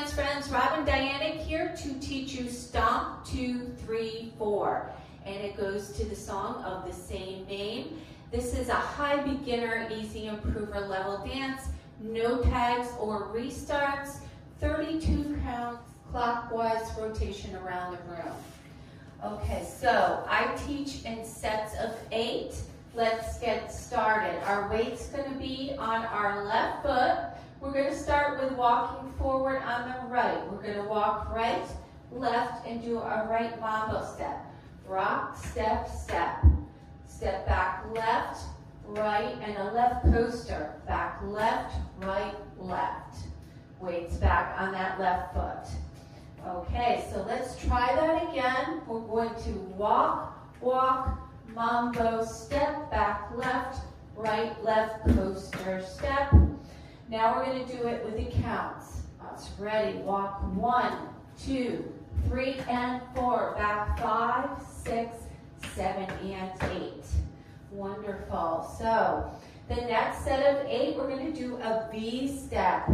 dance friends, Robin Dyanick here to teach you Stomp 2, 3, 4. And it goes to the song of the same name. This is a high beginner, easy improver level dance. No tags or restarts. 32 counts, clockwise rotation around the room. Okay, so I teach in sets of 8. Let's get started. Our weight's going to be on our left foot. We're going to start with walking forward on the right. We're going to walk right, left, and do a right mambo step. Rock, step, step. Step back left, right, and a left coaster. Back left, right, left. Weights back on that left foot. Okay, so let's try that again. We're going to walk, walk, mambo, step, back left, right, left, coaster, step. Now we're going to do it with the counts. Let's ready. Walk 1, 2, 3, and 4. Back 5, 6, 7, and 8. Wonderful. So the next set of 8, we're going to do a V step.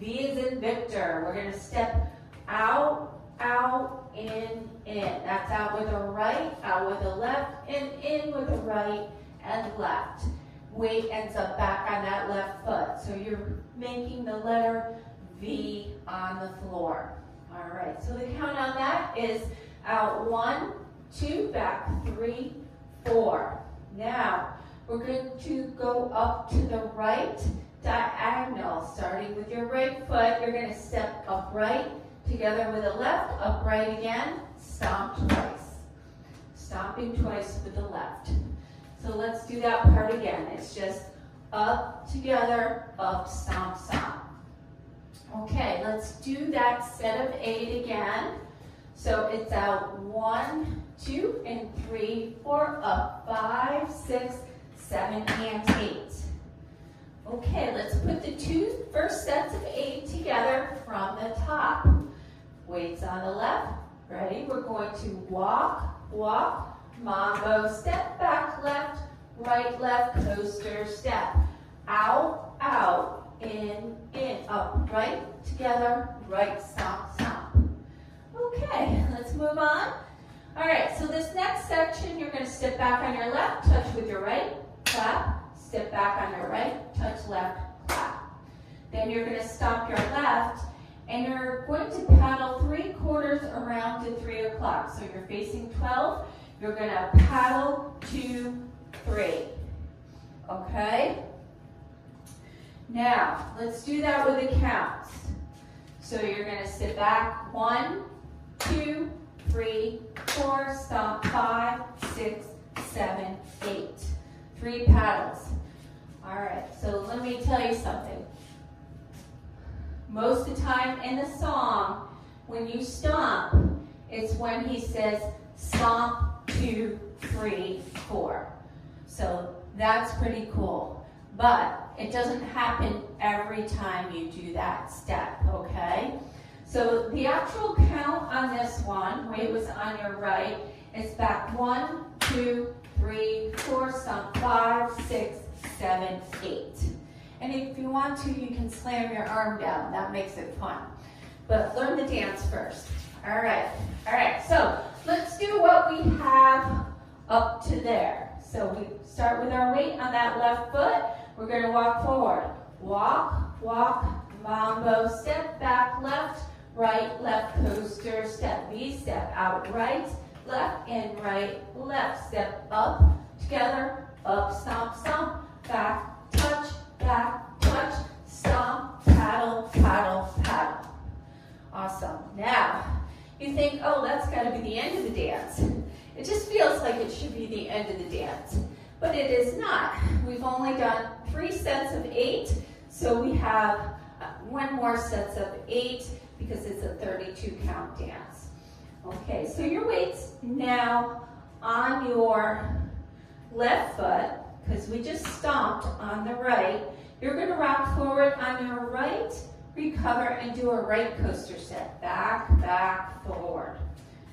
V is in Victor. We're going to step out, out, in. That's out with the right, out with the left, and in with the right and left. Weight ends up back on that left foot. So you're making the letter V on the floor. All right, so the count on that is out 1, 2, back 3, 4. Now, we're going to go up to the right diagonal. Starting with your right foot, you're going to step upright together with the left, upright again, stomp twice. Stomping twice with the left. So let's do that part again. It's just up, together, up, stomp, stomp. Okay, let's do that set of 8 again. So it's out 1, 2, and 3, 4, up 5, 6, 7, and 8. Okay, let's put the 2 first sets of 8 together from the top. Weights on the left. Ready? We're going to walk, walk, mambo, step back left, right, left, coaster, step. Out, out, in, up, right, together, right, stomp, stomp. Okay, let's move on. All right, so this next section, you're going to step back on your left, touch with your right, clap, step back on your right, touch left, clap. Then you're going to stomp your left, and you're going to paddle 3/4 around to 3 o'clock. So you're facing 12. You're going to paddle 2, 3. Okay? Now, let's do that with the counts. So you're going to sit back 1, 2, 3, 4, stomp 5, 6, 7, 8. 3 paddles. All right, so let me tell you something. Most of the time in the song, when you stomp, it's when he says stomp 2, 3, 4. So that's pretty cool. But it doesn't happen every time you do that step, okay? So the actual count on this one, weight was on your right, is back 1, 2, 3, 4, stomp 5, 6, 7, 8. And if you want to, you can slam your arm down. That makes it fun. But learn the dance first. All right, so let's do what we have up to there. So we start with our weight on that left foot. We're going to walk forward. Walk, walk, mambo, step back left, right, left, coaster, step. V step out right, left, and right, left. Step up, together, up, stomp, stomp, back, touch, stomp, paddle, paddle, paddle. Awesome. Now, you think, oh, that's got to be the end of the dance. It just feels like it should be the end of the dance, but it is not. We've only done 3 sets of 8, so we have 1 more sets of 8 because it's a 32 count dance. Okay, so your weight's now on your left foot, because we just stomped on the right. You're going to rock forward on your right, recover, and do a right coaster step. Back, back, forward.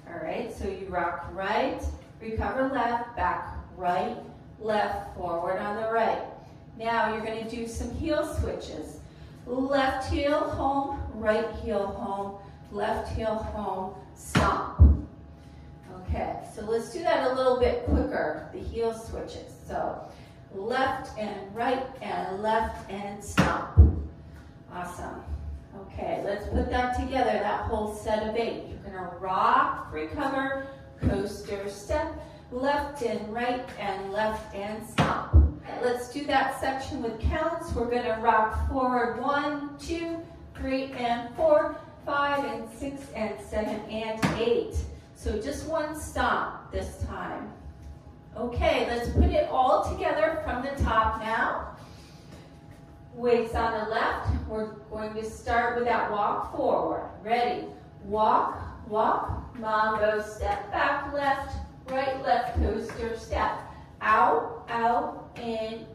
All right, so you rock right, recover left, back, right, left, forward on the right. Now you're going to do some heel switches. left heel home, right heel home, left heel home, stomp. Okay, so let's do that a little bit quicker, the heel switches. So left and right and left and stomp. Awesome. Okay, let's put that together, that whole set of 8. You're going to rock, recover, coaster, step, left and right and left and stomp. Let's do that section with counts. We're going to rock forward 1, 2, 3, and 4, 5, and 6, and 7, and 8. So just one stomp this time. Okay, let's put it all together from the top now. Weights on the left. We're going to start with that walk forward. Ready? Walk, walk, mambo, step back, left, right, left, coaster, step. Out, out, in,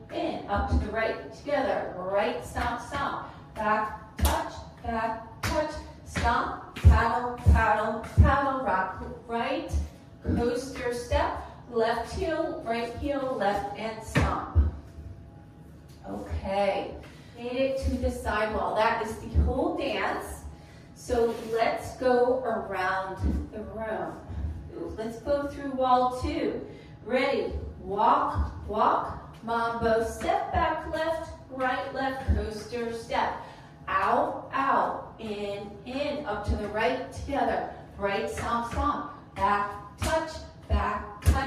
up to the right, together. Right, stomp, stomp. Back, touch, stomp, paddle, paddle, paddle, rock, right, coaster, step, left heel, left, and stomp. Okay, made it to the sidewall. That is the whole dance. So let's go around the room. Let's go through wall 2. Ready? Walk, walk, mambo, step back, left, right, left, coaster, step. Out, out, in, up to the right, together. Right, stomp, stomp. Back, touch,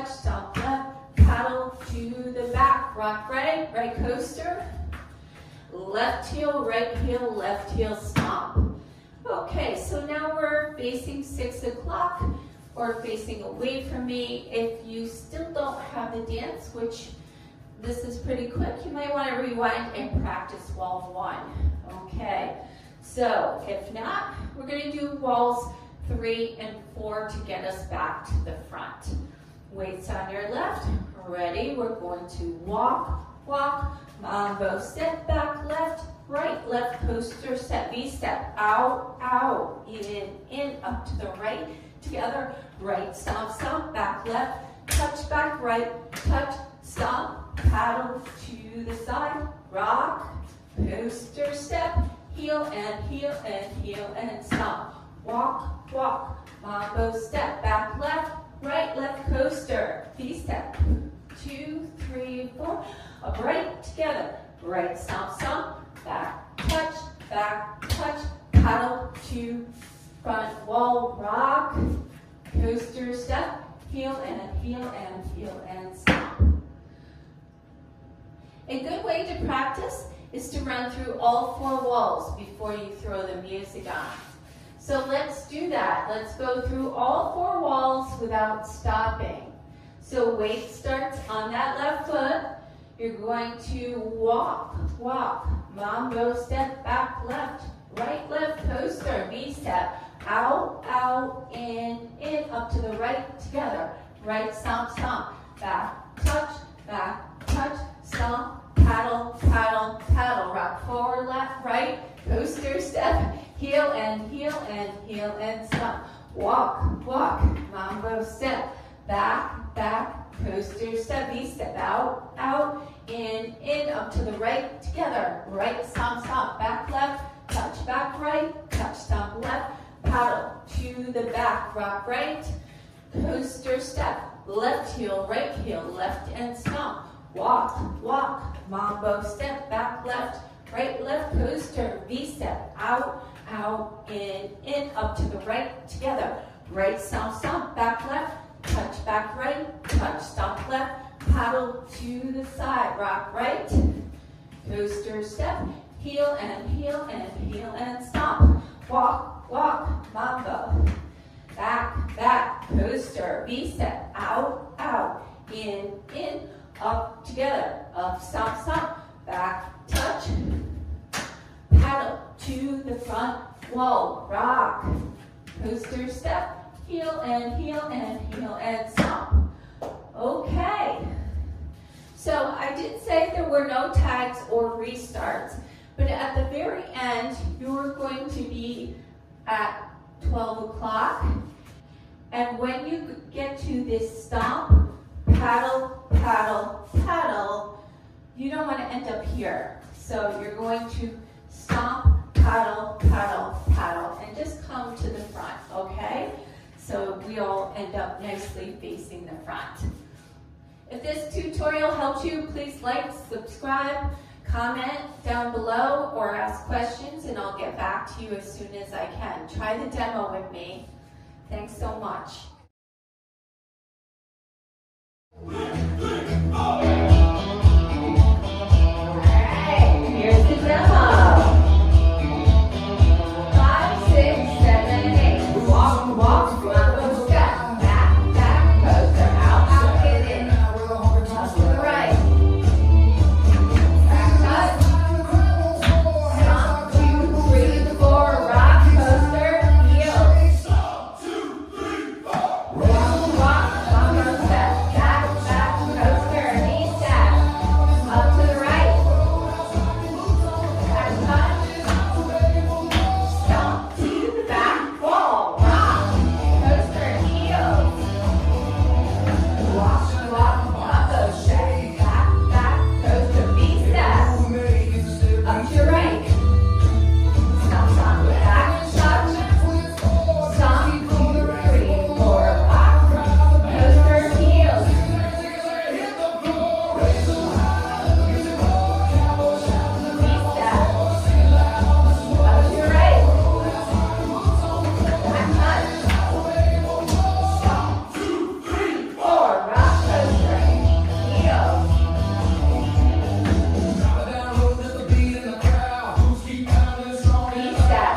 stomp, left, paddle to the back. Rock right, right coaster. Left heel, left heel, stomp. Okay, so now we're facing 6 o'clock or facing away from me. If you still don't have the dance, which this is pretty quick, you might want to rewind and practice wall 1. Okay, so if not, we're going to do walls 3 and 4 to get us back to the front. Weights on your left. Ready? We're going to walk, walk, mambo, step back, left, right, left, coaster, step, V-step, out, out, in, up to the right, together, right, stomp, stomp, back, left, touch, back, right, touch, stomp, paddle to the side, rock, coaster, step, heel and heel and heel and stomp, walk, walk, mambo, step, back, left, right, left, coaster, V-step, 2, 3, 4, up, right, together, right, stomp, stomp, back, touch, paddle to front wall, rock, coaster, step, heel and heel and heel and stomp. A good way to practice is to run through all 4 walls before you throw the music on. So let's do that. Let's go through all 4 walls without stopping. So weight starts on that left foot. You're going to walk, walk, mambo, step, back, left, right, left, coaster, V-step, out, out, in, up to the right, together, right, stomp, stomp, back, touch, stomp, paddle, paddle, paddle, rock forward, left, right, coaster, step, heel and heel and heel and stomp, walk, walk, mambo, step, back, coaster, step, V-step, out, out, in, up to the right, together, right, stomp, stomp, back, left, touch, back, right, touch, stomp, left, paddle to the back, rock right, coaster, step, left, and stomp, walk, walk, mambo, step, back, left, right, left, coaster, V-step, out, out, in, up to the right, together, right, stomp, stomp, back, left, touch, back, right, touch, stomp, left, paddle to the side, rock right, coaster, step, heel and heel and heel and stomp, walk, walk, mambo, back, coaster, V-step, out, out, in, up, together, up, stomp, stomp, back, touch, paddle to the front wall, rock, coaster, step, heel and heel and heel and stomp. Okay, so I did say there were no tags or restarts, but at the very end, you're going to be at 12 o'clock, and when you get to this stomp, paddle, paddle, paddle, you don't want to end up here. So you're going to stomp, paddle, paddle, paddle, and just come to the front, okay? So we all end up nicely facing the front. If this tutorial helped you, please like, subscribe, comment down below, or ask questions, and I'll get back to you as soon as I can. Try the demo with me. Thanks so much. Alright, here's the demo. 5, 6, 7, 8. Walk, walk, mambo step. Back, back, coaster. Out, out, get in. Up to the right. Back cut. Stomp, 2, 3, 4. Rock, coaster, heel. Walk, walk, mambo step. Back, back, coaster, knee step. Up to the right. Back cut. Stomp to the back wall. Rock. Coaster heels. Walk, walk, mambo step. Back, back, coaster V-step. Up to your right. Stomp, stomp, back, touch. Stomp, 2, 3, 4. Rock. Coaster heels. V-step. Up to your right. Back touch. Stomp, 2, 3, 4. Rock coaster. Heels. V-step.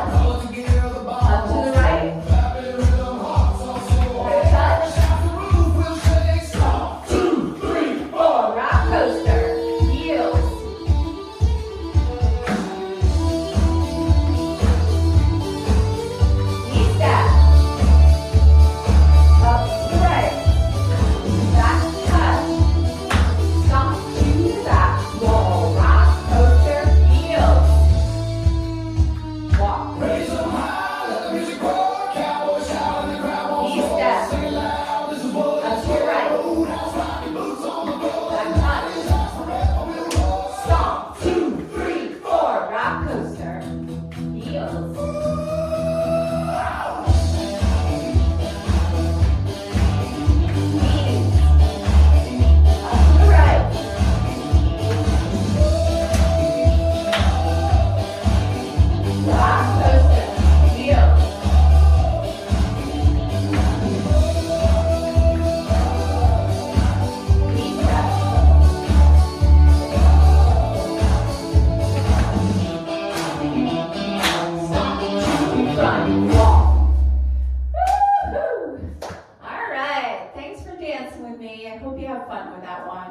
Up to the right. Back touch. Stomp, 2, 3, 4. Rock coaster. Heels. V-step. Up to the right. Back touch. Stomp to the back wall. Rock coaster. Heels. Walk. V-step. Up to your right. Back touch. Stomp. 2, 3, 4. Rock coaster. Heels. Knees. Up to the right. Rock coaster. Heels. V-step. Stomp to front wall. Woo-hoo! All right. Thanks for dancing with me. I hope you have fun with that one.